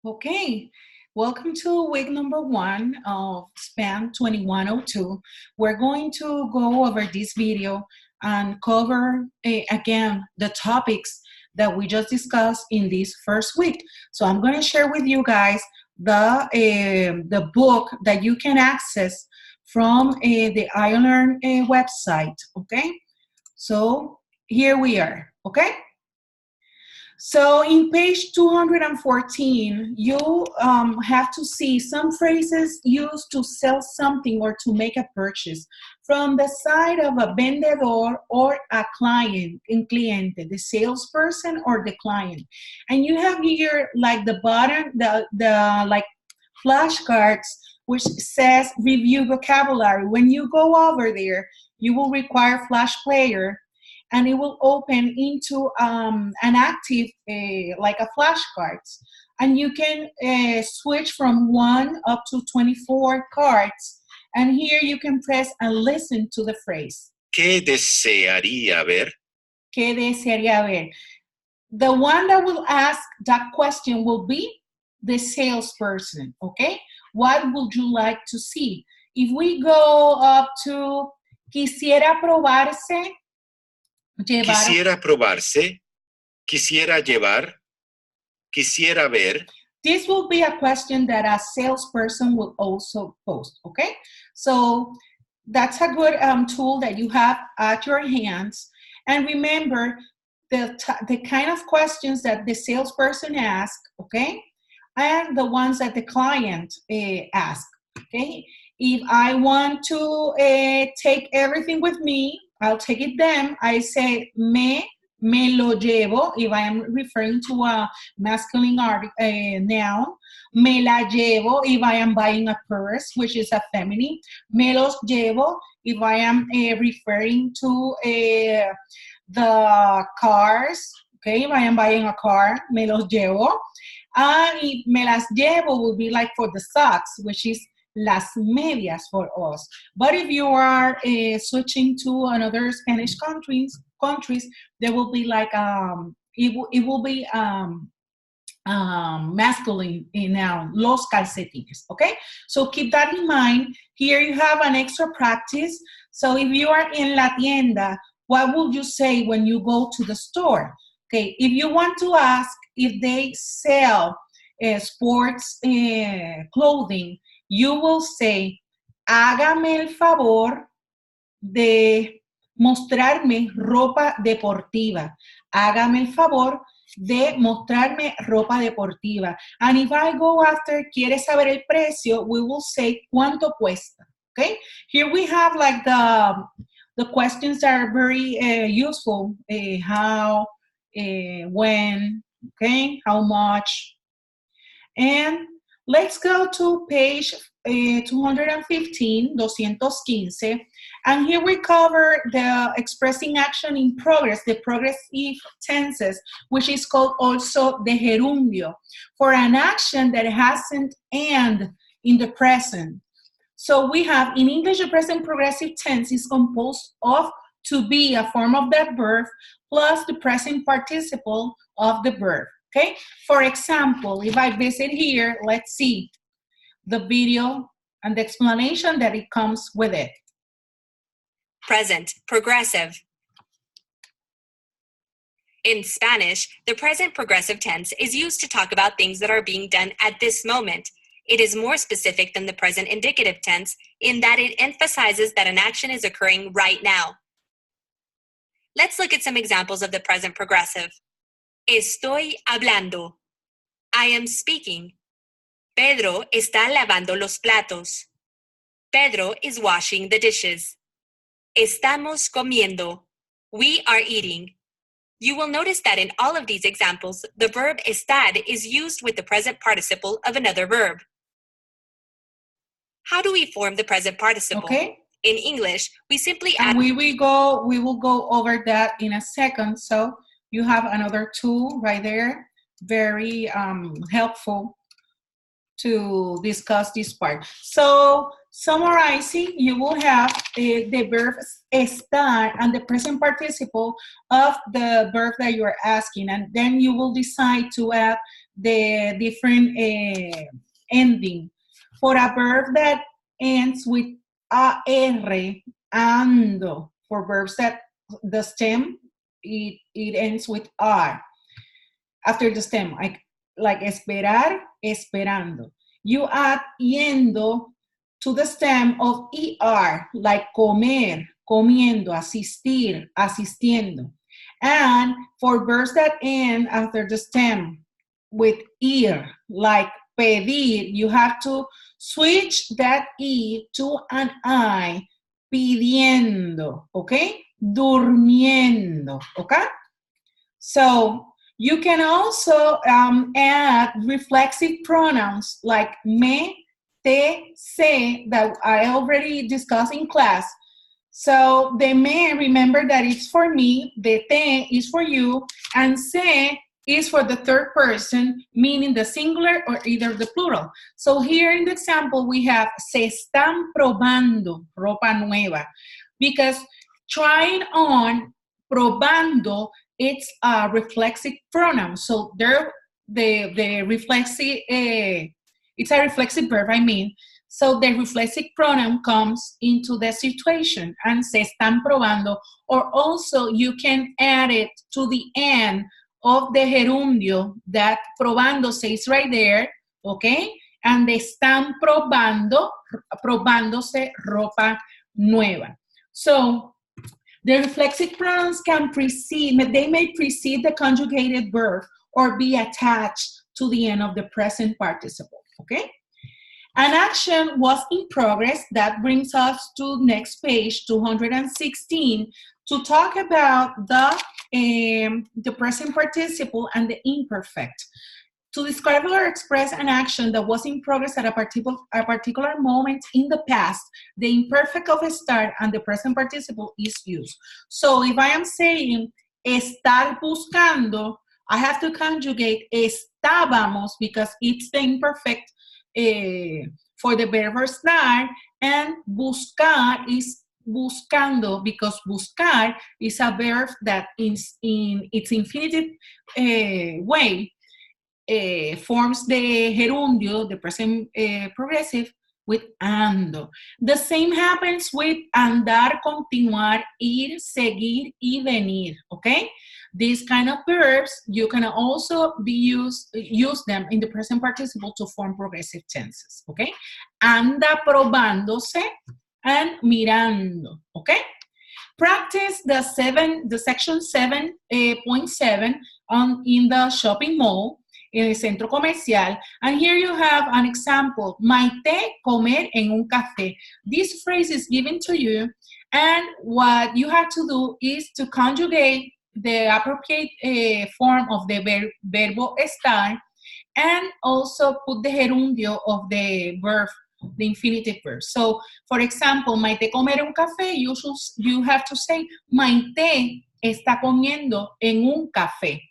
Okay, welcome to week number 1 of SPAN2102. We're going to go over this video and cover again the topics that we just discussed in this first week. So I'm going to share with you guys the book that you can access from the iLearn website. Okay, so here we are. Okay. So in page 214, you have to see some phrases used to sell something or to make a purchase from the side of a vendedor or a client, un cliente, the salesperson or the client. And you have here like the bottom, the like flashcards, which says review vocabulary. When you go over there, you will require Flash Player, and it will open into an active, like a flashcards. And you can switch from 1 up to 24 cards. And here you can press and listen to the phrase. ¿Qué desearía ver? ¿Qué desearía ver? The one that will ask that question will be the salesperson, okay? What would you like to see? If we go up to quisiera probarse, Quisiera probarse, quisiera llevar, quisiera ver. This will be a question that a salesperson will also post, okay? So that's a good tool that you have at your hands. And remember the kind of questions that the salesperson asks, okay? And the ones that the client asks, okay? If I want to take everything with me, I'll take it them. I say me lo llevo, if I am referring to a masculine noun. Me la llevo, if I am buying a purse, which is a feminine. Me los llevo, if I am referring to the cars. Okay, if I am buying a car, me los llevo. And if me las llevo will be like for the socks, which is las medias for us. But if you are switching to another Spanish countries, there will be like it will be masculine noun, los calcetines. Okay, so keep that in mind. Here you have an extra practice. So if you are in la tienda, what would you say when you go to the store? Okay, if you want to ask if they sell sports clothing, you will say, hágame el favor de mostrarme ropa deportiva. Hágame el favor de mostrarme ropa deportiva. And if I go after, quiere saber el precio, we will say, ¿cuánto cuesta? Okay? Here we have like the questions that are very useful. How, when, okay? How much? And let's go to page 215, and here we cover the expressing action in progress, the progressive tenses, which is called also the gerundio, for an action that hasn't end in the present. So we have, in English, the present progressive tense is composed of to be, a form of that verb, plus the present participle of the verb. Okay, for example, if I visit here, let's see the video and the explanation that it comes with it. Present, progressive. In Spanish, the present progressive tense is used to talk about things that are being done at this moment. It is more specific than the present indicative tense in that it emphasizes that an action is occurring right now. Let's look at some examples of the present progressive. Estoy hablando. I am speaking. Pedro está lavando los platos. Pedro is washing the dishes. Estamos comiendo. We are eating. You will notice that in all of these examples, the verb estar is used with the present participle of another verb. How do we form the present participle? Okay. In English, we simply add... And we will go over that in a second. So you have another tool right there, very helpful to discuss this part. So summarizing, you will have the verb estar and the present participle of the verb that you're asking, and then you will decide to add the different ending. For a verb that ends with AR, ando. For verbs that the stem, it ends with R. After the stem, like esperar, esperando. You add yendo to the stem of ER, like comer, comiendo, asistir, asistiendo. And for verbs that end after the stem with ir, like pedir, you have to switch that E to an I, pidiendo, okay? Durmiendo, okay? So you can also add reflexive pronouns like me, te, se, that I already discussed in class. So the me, remember that it's for me, the te is for you, and se is for the third person, meaning the singular or either the plural. So here in the example, we have se están probando ropa nueva, because trying on, probando, it's a reflexive pronoun. So there, the reflexive, it's a reflexive verb, I mean. So the reflexive pronoun comes into the situation, and se están probando, or also you can add it to the end of the gerundio that probando says right there, okay? And they están probando, probándose ropa nueva. So the reflexive pronouns can precede, they may precede the conjugated verb or be attached to the end of the present participle, okay? An action was in progress. That brings us to next page, 216, to talk about the present participle and the imperfect. To describe or express an action that was in progress at a particular moment in the past, the imperfect of estar and the present participle is used. So if I am saying estar buscando, I have to conjugate estábamos because it's the imperfect for the verb estar, and buscar is buscando because buscar is a verb that is in its infinitive way forms the gerundio, the present progressive, with ando. The same happens with andar, continuar, ir, seguir, y venir, okay? These kind of verbs, you can also use them in the present participle to form progressive tenses, okay? Anda probándose and mirando, okay? Practice the section 7.7 in the shopping mall, en el centro comercial, and here you have an example, maite comer en un café. This phrase is given to you, and what you have to do is to conjugate the appropriate form of the verbo estar, and also put the gerundio of the verb, the infinitive verb. So, for example, maite comer un café, you have to say, maite está comiendo en un café.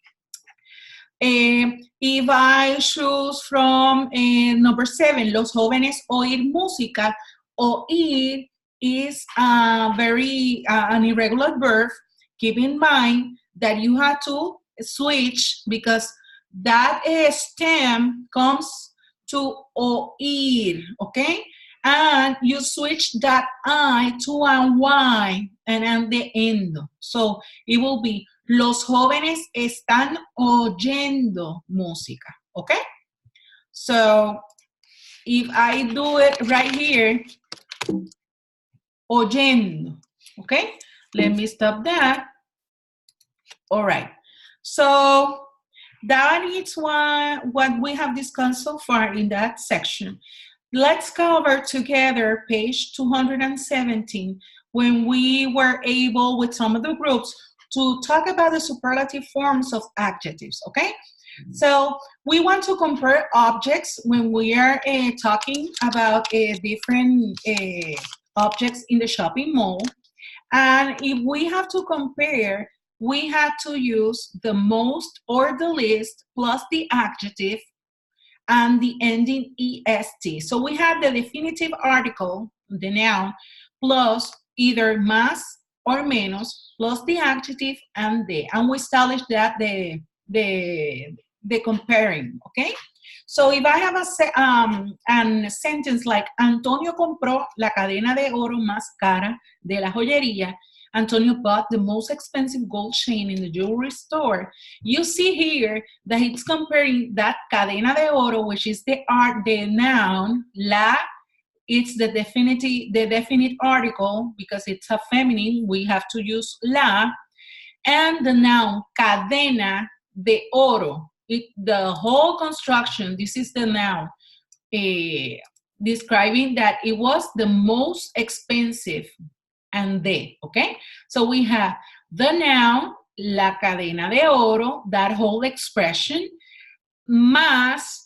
If I choose from number 7, los jóvenes oír música, oír is an irregular verb. Keep in mind that you have to switch because that stem comes to oír, okay? And you switch that I to a Y and then the end. So it will be los jóvenes están oyendo música, okay? So if I do it right here, oyendo, okay? Let me stop that. All right. So that is what we have discussed so far in that section. Let's cover together page 217 when we were able with some of the groups to talk about the superlative forms of adjectives, okay? So we want to compare objects when we are talking about different objects in the shopping mall. And if we have to compare, we have to use the most or the least plus the adjective and the ending est. So we have the definitive article, the noun, plus either más or menos, plus the adjective and the. And we established that the the comparing, okay? So if I have a sentence like, Antonio compró la cadena de oro más cara de la joyería, Antonio bought the most expensive gold chain in the jewelry store. You see here that it's comparing that cadena de oro, which is the noun, la, it's the definite article, because it's a feminine, we have to use la, and the noun, cadena de oro. The whole construction, this is the noun, describing that it was the most expensive, and de, okay? So we have the noun, la cadena de oro, that whole expression, más,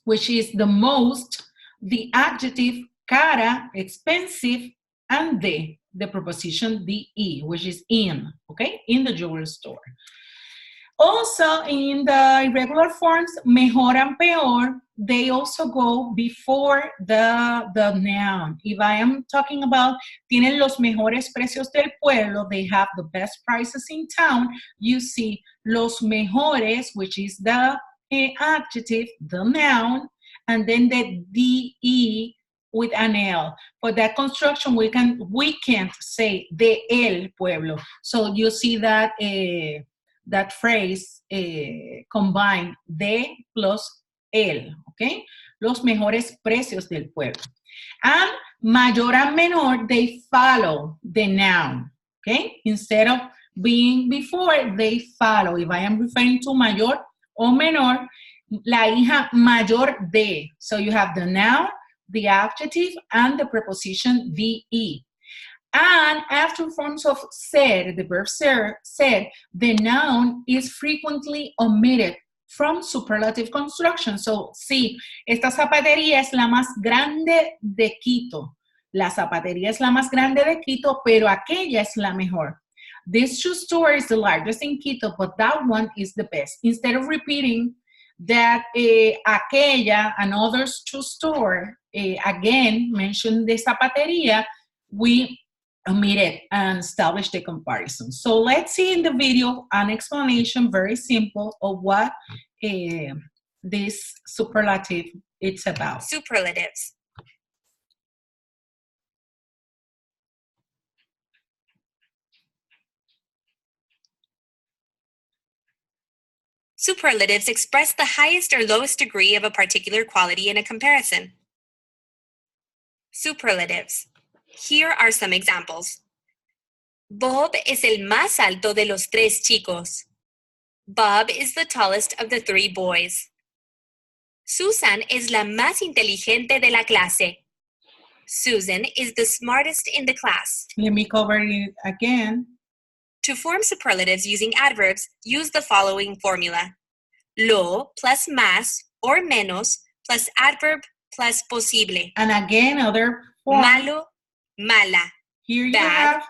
which is the most, the adjective, cara, expensive, and de, the preposition de, which is in, okay? In the jewelry store. Also, in the irregular forms, mejor and peor, they also go before the noun. If I am talking about, tienen los mejores precios del pueblo, they have the best prices in town, you see los mejores, which is the adjective, the noun, and then the de with an L. For that construction, we can't say de el pueblo. So you see that that phrase combined, de plus el, okay? Los mejores precios del pueblo. And mayor and menor, they follow the noun, okay? Instead of being before, they follow. If I am referring to mayor o menor, la hija mayor de. So you have the noun, the adjective, and the preposition de. And after forms of ser, the verb ser, the noun is frequently omitted from superlative construction. So, sí, esta zapatería es la más grande de Quito. La zapatería es la más grande de Quito, pero aquella es la mejor. This shoe store is the largest in Quito, but that one is the best. Instead of repeating that aquella, another shoe store, again, mention the zapatería, we omit it and establish the comparison. So let's see in the video an explanation, very simple, of what this superlative it's about. Superlatives. Superlatives express the highest or lowest degree of a particular quality in a comparison. Superlatives. Here are some examples. Bob es el más alto de los tres chicos. Bob is the tallest of the three boys. Susan es la más inteligente de la clase. Susan is the smartest in the class. Let me cover it again. To form superlatives using adverbs, use the following formula. Lo plus más or menos plus adverb plus posible. And again, other form. Malo, mala. Here you bad, have,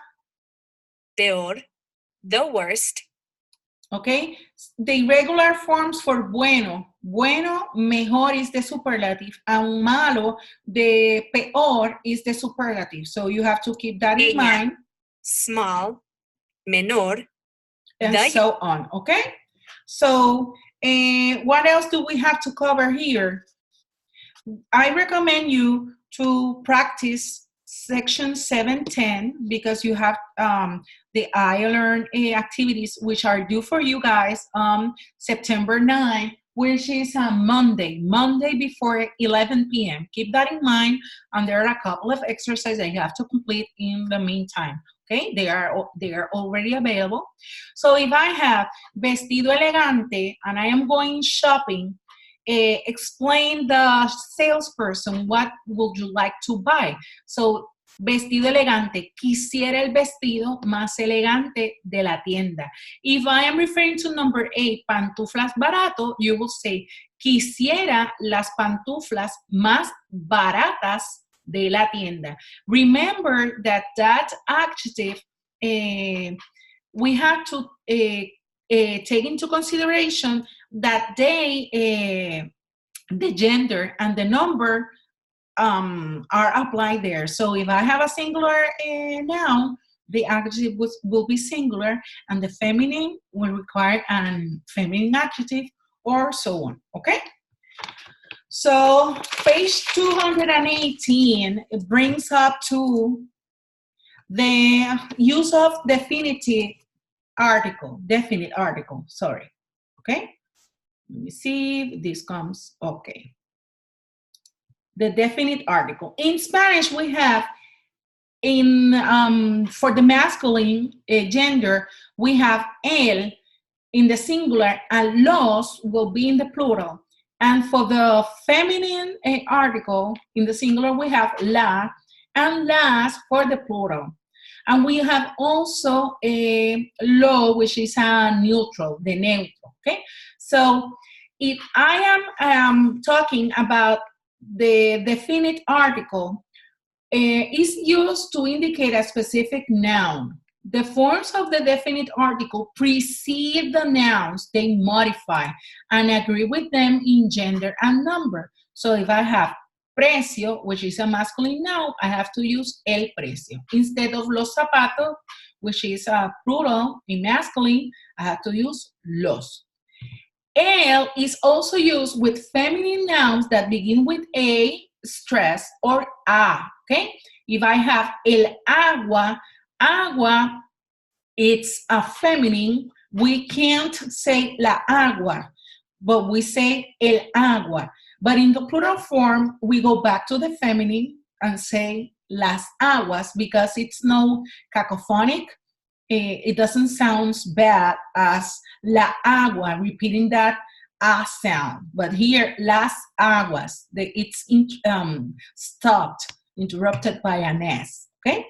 peor, the worst. okay, the irregular forms for bueno. Bueno, mejor is the superlative, and malo, the peor is the superlative. So you have to keep that in mind. Small, menor, and so on, okay? So what else do we have to cover here? I recommend you to practice section 710 because you have the I-Learn activities which are due for you guys September 9, which is Monday before 11 p.m. Keep that in mind, and there are a couple of exercises that you have to complete in the meantime. Okay, they are already available. So if I have vestido elegante and I am going shopping, explain the salesperson what would you like to buy. So vestido elegante, quisiera el vestido más elegante de la tienda. If I am referring to number 8, pantuflas barato, you will say quisiera las pantuflas más baratas de la tienda. Remember that adjective, we have to take into consideration that the gender and the number are applied there. So if I have a singular noun, the adjective will be singular, and the feminine will require a feminine adjective, or so on, okay? So page 218, it brings up to the use of definite article, sorry, okay? Let me see if this comes, okay. The definite article. In Spanish, we have for the masculine gender, we have el in the singular and los will be in the plural. And for the feminine article, in the singular, we have la and las for the plural. And we have also a lo, which is a neutral, the neutral, okay? So if I am talking about the definite article, is used to indicate a specific noun. The forms of the definite article precede the nouns they modify and agree with them in gender and number. So if I have precio, which is a masculine noun, I have to use el precio. Instead of los zapatos, which is a plural in masculine, I have to use los. El is also used with feminine nouns that begin with a, stress, or a, okay? If I have el agua, agua, it's a feminine. We can't say la agua, but we say el agua. But in the plural form, we go back to the feminine and say las aguas because it's no cacophonic. It doesn't sound bad as la agua, repeating that a sound. But here, las aguas, it's stopped, interrupted by an S, okay?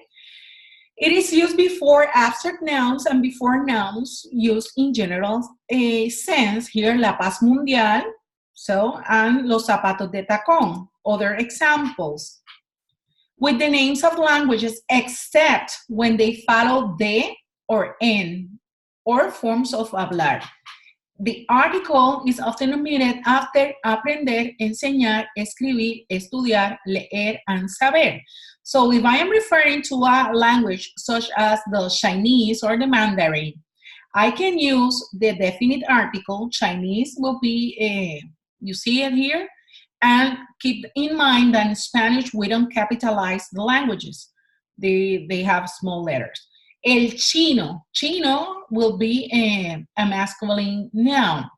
It is used before abstract nouns and before nouns used in general sense. Here, la paz mundial, so, and los zapatos de tacón. Other examples. With the names of languages, except when they follow de or en, or forms of hablar. The article is often omitted after aprender, enseñar, escribir, estudiar, leer, and saber. So if I am referring to a language such as the Chinese or the Mandarin, I can use the definite article. Chinese will be, you see it here? And keep in mind that in Spanish, we don't capitalize the languages. They have small letters. El chino, chino will be a masculine noun.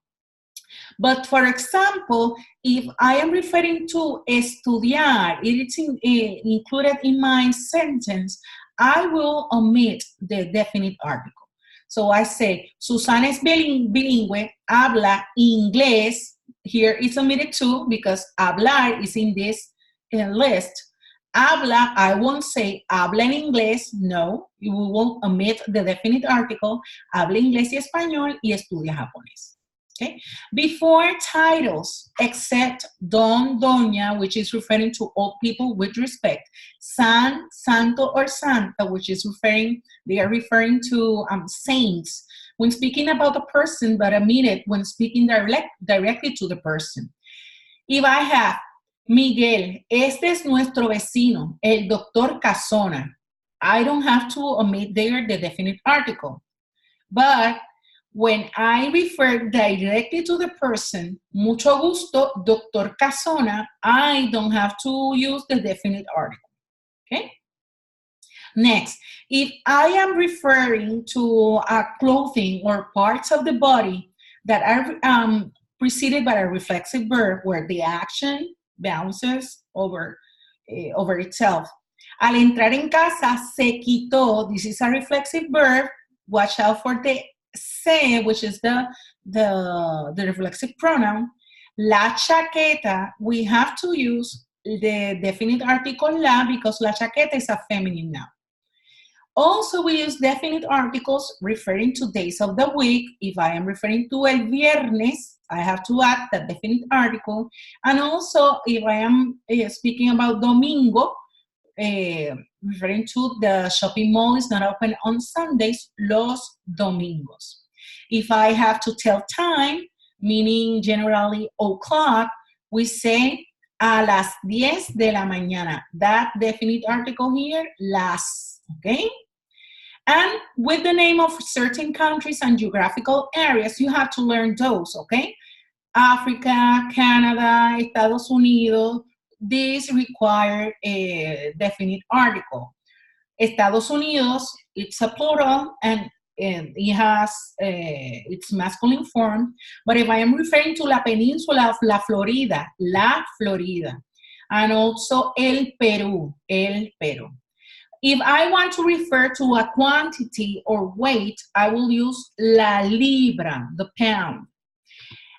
But for example, if I am referring to estudiar, it is included in my sentence, I will omit the definite article. So I say, Susana es bilingüe, habla inglés. Here it's omitted too because hablar is in this list. Habla, I won't say habla en inglés, no, you will omit the definite article, habla inglés y español y estudia japonés, okay? Before titles, except don, doña, which is referring to old people with respect, san, santo, or santa, which is they are referring to saints, when speaking about a person, but omit it when speaking directly to the person. If I have Miguel, este es nuestro vecino, el doctor Casona. I don't have to omit there the definite article. But when I refer directly to the person, mucho gusto, Dr. Casona, I don't have to use the definite article, okay? Next, if I am referring to a clothing or parts of the body that are preceded by a reflexive verb where the action bounces over itself. Al entrar en casa, se quitó. This is a reflexive verb. Watch out for the se, which is the reflexive pronoun. La chaqueta, we have to use the definite article la because la chaqueta is a feminine noun. Also, we use definite articles referring to days of the week. If I am referring to el viernes, I have to add the definite article. And also, if I am speaking about domingo, referring to the shopping mall is not open on Sundays, los domingos. If I have to tell time, meaning generally o'clock, we say a las 10 de la mañana. That definite article here, las, okay? And with the name of certain countries and geographical areas, you have to learn those, okay? Africa, Canada, Estados Unidos, these require a definite article. Estados Unidos, it's a plural, and it has its masculine form. But if I am referring to la península of La Florida, and also el Perú. If I want to refer to a quantity or weight, I will use la libra, the pound.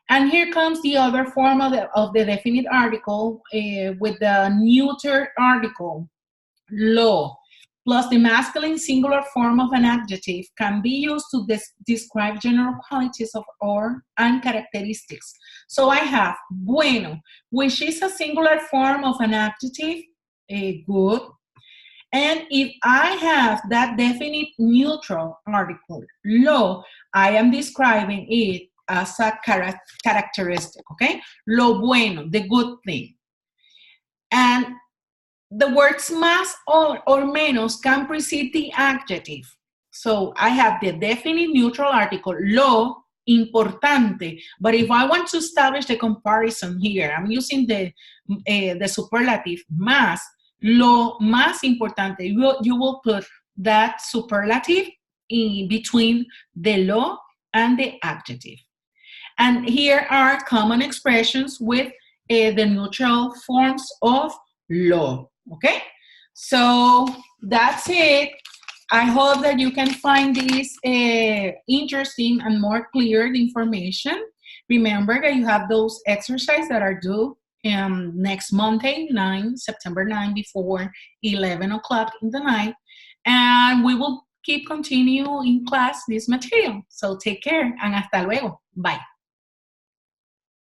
And here comes the other form of the definite article with the neuter article, lo, plus the masculine singular form of an adjective can be used to describe general qualities and characteristics. So I have bueno, which is a singular form of an adjective, good. And if I have that definite neutral article, lo, I am describing it as a characteristic, okay? Lo bueno, the good thing. And the words más or menos can precede the adjective. So I have the definite neutral article, lo, importante. But if I want to establish the comparison here, I'm using the superlative más, lo más importante. You will put that superlative in between the lo and the adjective. And here are common expressions with the neutral forms of lo. Okay, so that's it. I hope that you can find this interesting and more clear information. Remember that you have those exercises that are due next Monday, September 9, before 11 o'clock in the night. And we will continue in class this material. So take care and hasta luego. Bye.